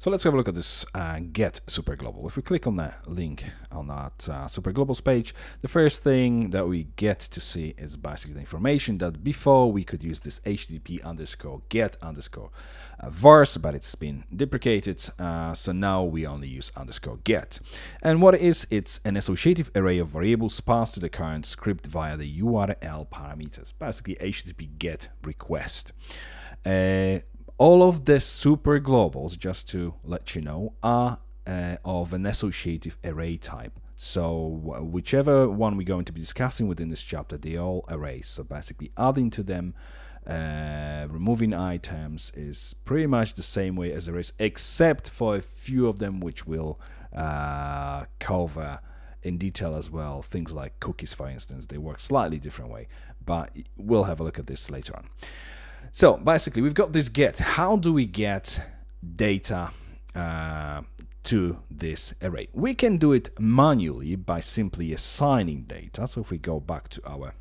So let's have a look at this get superglobal. If we click on that link on that superglobals page, the first thing that we get to see is basically the information that before we could use this http underscore get underscore vars, but it's been deprecated. So now we only use underscore get. And what it is, it's an associative array of variables passed to the current script via the URL parameters, basically HTTP GET request. All of the super globals, just to let you know, are of an associative array type. So whichever one we're going to be discussing within this chapter, they all arrays. So basically adding to them, removing items is pretty much the same way as arrays, except for a few of them which we'll cover in detail as well. Things like cookies, for instance, they work slightly different way, but we'll have a look at this later on. So basically, we've got this get. How do we get data to this array? We can do it manually by simply assigning data. So if we go back to our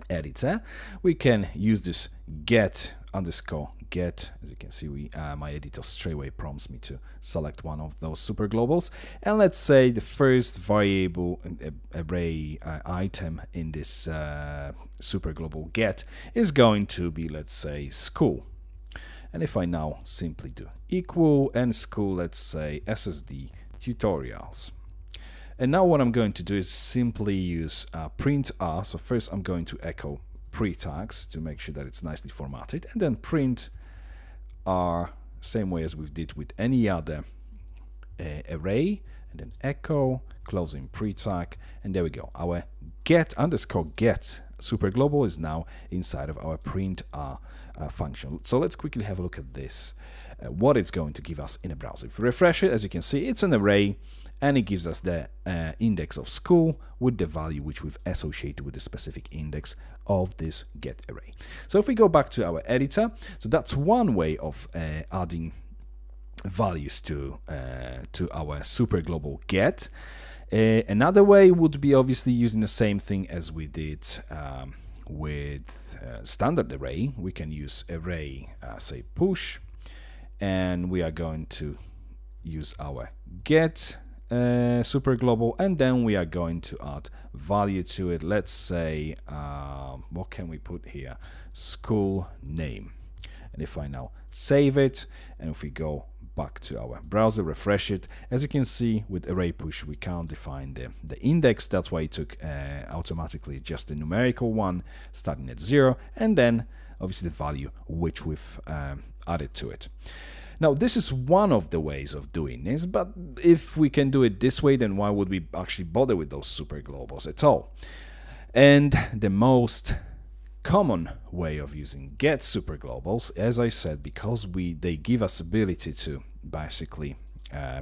editor, we can use this get underscore get. As you can see, my editor straight away prompts me to select one of those super globals, and let's say the first variable array item in this super global get is going to be, let's say, school. And if I now simply do equal and school, let's say SSD tutorials. And now what I'm going to do is simply use print r. So first I'm going to echo pre-tags to make sure that it's nicely formatted, and then print r, same way as we did with any other array, and then echo closing pre-tag, and there we go. Our get underscore get super global is now inside of our print r function. So let's quickly have a look at this, what it's going to give us in a browser. If we refresh it, as you can see, it's an array, and it gives us the index of school with the value which we've associated with the specific index of this get array. So if we go back to our editor, so that's one way of adding values to our super global get. Another way would be obviously using the same thing as we did with standard array. We can use array, say push, and we are going to use our get super global, and then we are going to add value to it. Let's say what can we put here? School name. And if I now save it, and if we go back to our browser, refresh it, as you can see with array push we can't define the index. That's why it took automatically just the numerical one starting at 0, and then obviously the value which we've added to it. Now, this is one of the ways of doing this, but if we can do it this way, then why would we actually bother with those super globals at all? And the most common way of using get super globals, as I said, because they give us ability to basically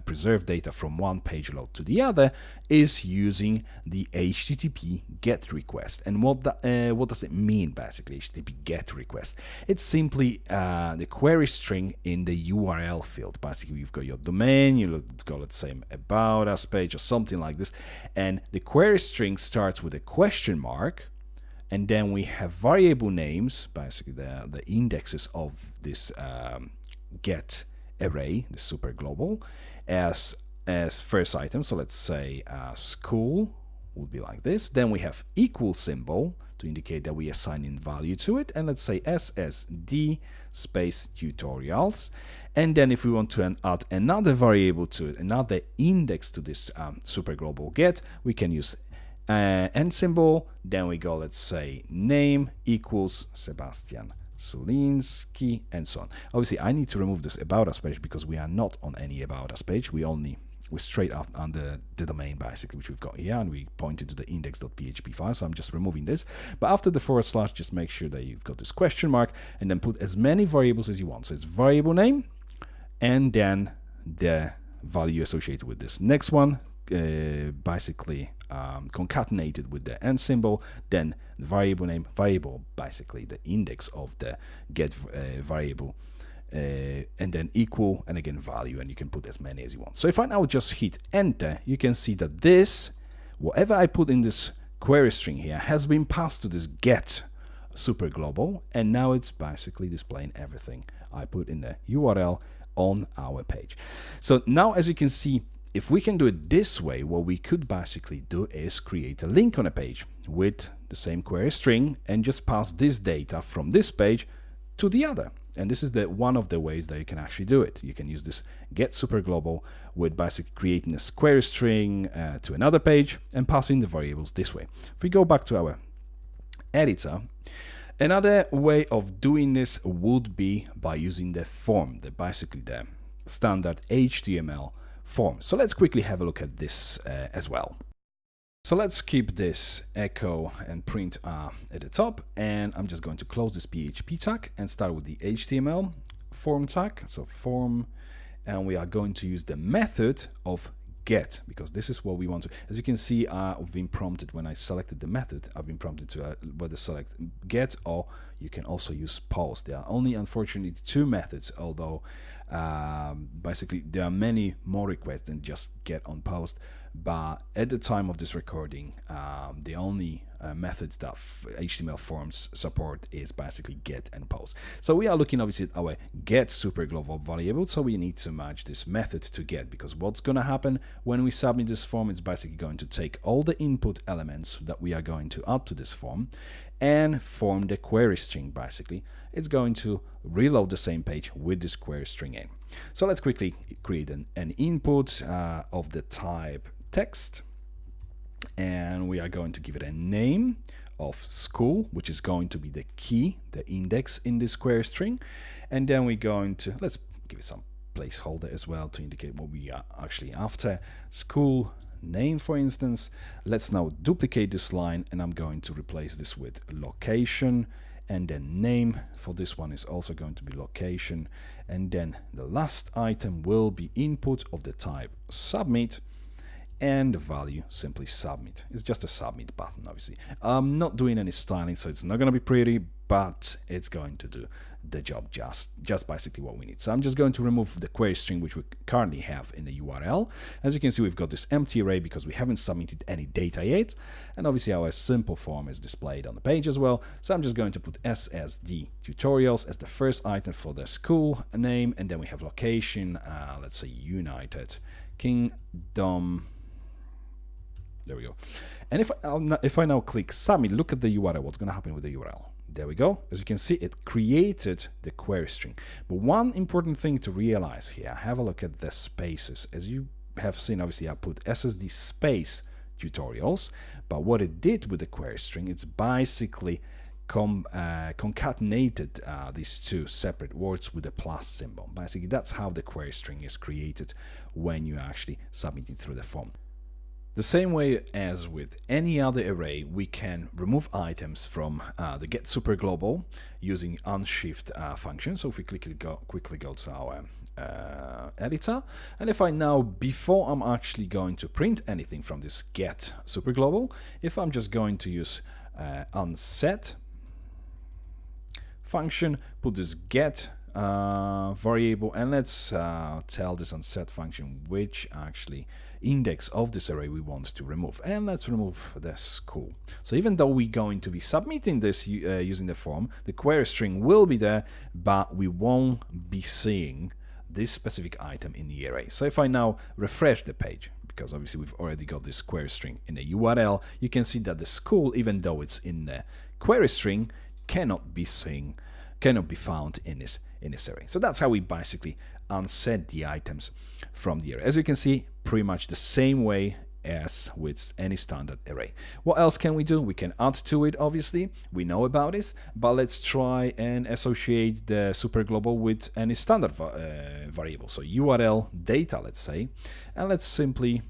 preserve data from one page load to the other, is using the HTTP GET request. And what does it mean, basically, HTTP GET request? It's simply the query string in the URL field. Basically, you've got your domain, you've got, let's say, about us page or something like this, and the query string starts with a question mark, and then we have variable names, basically the indexes of this get array, the super global, as first item. So let's say school would be like this. Then we have equal symbol to indicate that we assign in value to it, and let's say SSD space tutorials. And then if we want to add another variable to it, another index to this super global get, we can use and symbol. Then we go, let's say name equals Sebastian Sulinski, and so on. Obviously, I need to remove this about us page because we are not on any about us page. We're straight out under the domain, basically, which we've got here, and we pointed to the index.php file. So I'm just removing this. But after the / just make sure that you've got this question mark, and then put as many variables as you want. So it's variable name, and then the value associated with this next one, basically concatenated with the and symbol, then the variable name, variable, basically the index of the get variable, and then equal, and again value, and you can put as many as you want. So if I now just hit enter, you can see that this, whatever I put in this query string here, has been passed to this get super global, and now it's basically displaying everything I put in the URL on our page. So now, as you can see, if we can do it this way, what we could basically do is create a link on a page with the same query string and just pass this data from this page to the other. And this is one of the ways that you can actually do it. You can use this get superglobal with basically creating a query string to another page and passing the variables this way. If we go back to our editor, another way of doing this would be by using the form, basically the standard HTML form. So let's quickly have a look at this as well. So let's keep this echo and print at the top, and I'm just going to close this PHP tag and start with the HTML form tag. So form, and we are going to use the method of get, because this is what we want to. As you can see, I've been prompted when I selected the method, I've been prompted to whether select get, or you can also use post. There are only, unfortunately, 2 methods, although basically there are many more requests than just get on post. But at the time of this recording, the only methods that HTML forms support is basically get and post. So we are looking obviously at our get superglobal variable, so we need to match this method to get, because what's going to happen when we submit this form is basically going to take all the input elements that we are going to add to this form and form the query string. Basically, it's going to reload the same page with this query string in. So let's quickly create an input of the type text, and we are going to give it a name of school, which is going to be the key, the index in this query string. And then we're going to, let's give it some placeholder as well to indicate what we are actually after. School name, for instance. Let's now duplicate this line, and I'm going to replace this with location, and then name for this one is also going to be location. And then the last item will be input of the type submit, and the value simply submit. It's just a submit button, obviously. I'm not doing any styling, so it's not going to be pretty, but it's going to do the job just basically what we need. So I'm just going to remove the query string which we currently have in the URL. As you can see, we've got this empty array because we haven't submitted any data yet, and obviously our simple form is displayed on the page as well. So I'm just going to put SSD tutorials as the first item for the school name, and then we have location, let's say United Kingdom. There we go. And if I now click submit, look at the URL, what's going to happen with the URL. There we go. As you can see, it created the query string. But one important thing to realize here, have a look at the spaces. As you have seen, obviously I put SSD space tutorials, but what it did with the query string, it's basically concatenated these 2 separate words with a plus symbol. Basically, that's how the query string is created when you actually submit it through the form. The same way as with any other array, we can remove items from the get superglobal using unshift function. So if we quickly go to our editor, and if I now, before I'm actually going to print anything from this get superglobal, if I'm just going to use unset function, put this get variable, and let's tell this unset function which actually index of this array we want to remove, and let's remove the school. So even though we're going to be submitting this using the form, the query string will be there, but we won't be seeing this specific item in the array. So if I now refresh the page, because obviously we've already got this query string in the URL, you can see that the school, even though it's in the query string, cannot be found in this array. So that's how we basically unset the items from the array. As you can see, pretty much the same way as with any standard array. What else can we do? We can add to it, obviously. We know about this, but let's try and associate the superglobal with any standard variable. So URL data, let's say, and let's simply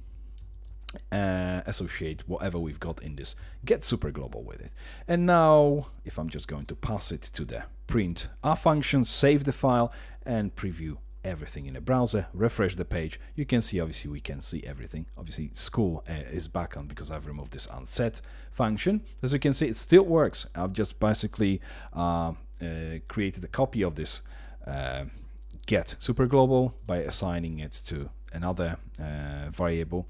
associate whatever we've got in this get superglobal with it. And now, if I'm just going to pass it to the print function, save the file, and preview everything in the browser, refresh the page, you can see, obviously we can see everything. Obviously school is back on because I've removed this unset function. As you can see, it still works. I've just basically created a copy of this get superglobal by assigning it to another variable.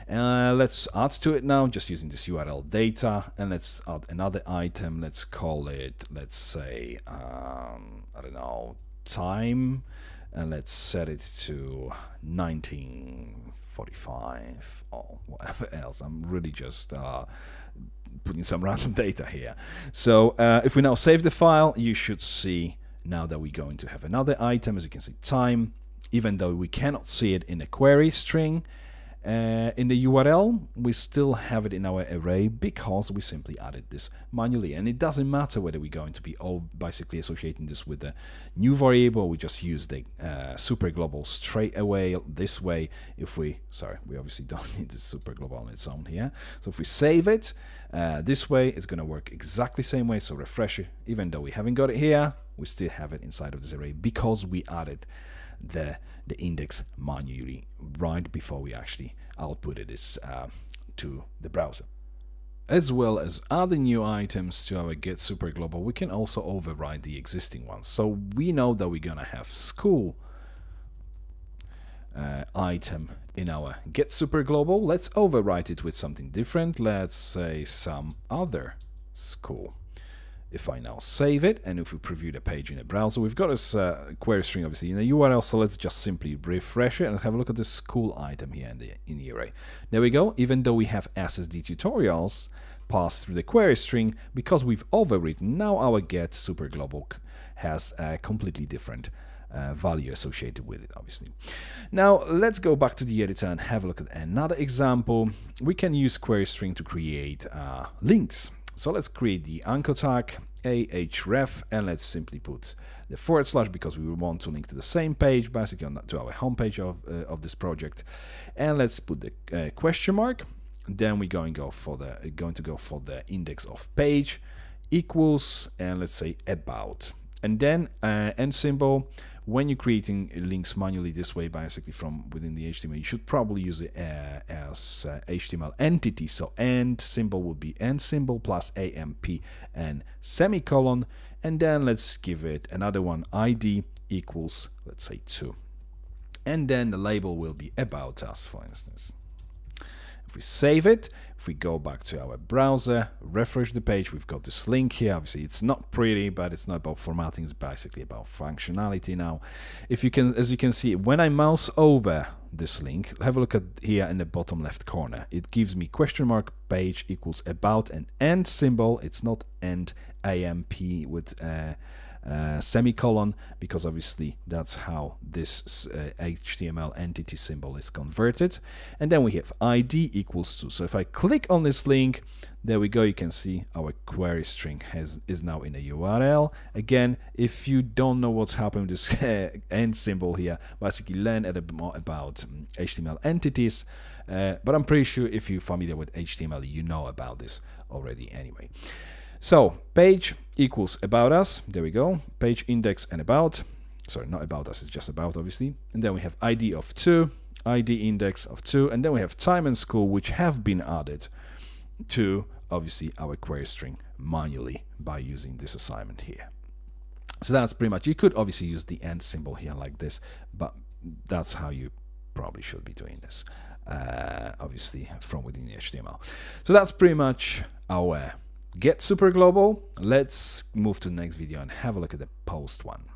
Let's add to it now, just using this URL data, and let's add another item. Let's call it, let's say, I don't know, time and let's set it to 1945 or whatever else. I'm really just putting some random data here. So if we now save the file, you should see now that we're going to have another item. As you can see, time, even though we cannot see it in a query string, in the URL, we still have it in our array because we simply added this manually. And it doesn't matter whether we're going to be basically associating this with a new variable. We just use the super global straight away this way. If we, sorry, we obviously don't need the super global on its own here. So if we save it this way, it's going to work exactly the same way. So refresh it. Even though we haven't got it here, we still have it inside of this array because we added the index manually right before we actually outputted this to the browser. As well as adding new items to our get super global, we can also override the existing ones. So we know that we're gonna have school item in our get super global. Let's overwrite it with something different. Let's say some other school. If I now save it, and if we preview the page in a browser, we've got this query string obviously in the URL, so let's just simply refresh it and have a look at this school item here in the array. There we go. Even though we have SSD tutorials passed through the query string, because we've overwritten, now our get super global has a completely different value associated with it, obviously. Now let's go back to the editor and have a look at another example. We can use query string to create links. So let's create the anchor tag ahref, and let's simply put the / because we want to link to the same page, basically to our homepage of this project. And let's put the question mark. Then we're going to go for the index of page equals, and let's say about, and then end symbol. When you're creating links manually this way, basically from within the HTML, you should probably use it as HTML entity. So end symbol would be end symbol plus AMP and semicolon. And then let's give it another one, ID equals, let's say 2. And then the label will be about us, for instance. If we save it, if we go back to our browser, refresh the page, we've got this link here. Obviously, it's not pretty, but it's not about formatting. It's basically about functionality now. If you can, as you can see, when I mouse over this link, have a look at here in the bottom left corner. It gives me question mark page equals about an end symbol. It's not end AMP with semicolon, because obviously that's how this HTML entity symbol is converted. And then we have ID equals 2. So if I click on this link, there we go, you can see our query string is now in a URL. Again, if you don't know what's happening with this end symbol here, basically learn a bit more about HTML entities, but I'm pretty sure if you're familiar with HTML, you know about this already anyway. So page equals about us, there we go, page index and about, sorry, not about us, it's just about obviously, and then we have ID of 2, ID index of 2, and then we have time and school, which have been added to obviously our query string manually by using this assignment here. So that's pretty much, you could obviously use the end symbol here like this, but that's how you probably should be doing this, obviously from within the HTML. So that's pretty much our get super global. Let's move to the next video and have a look at the post one.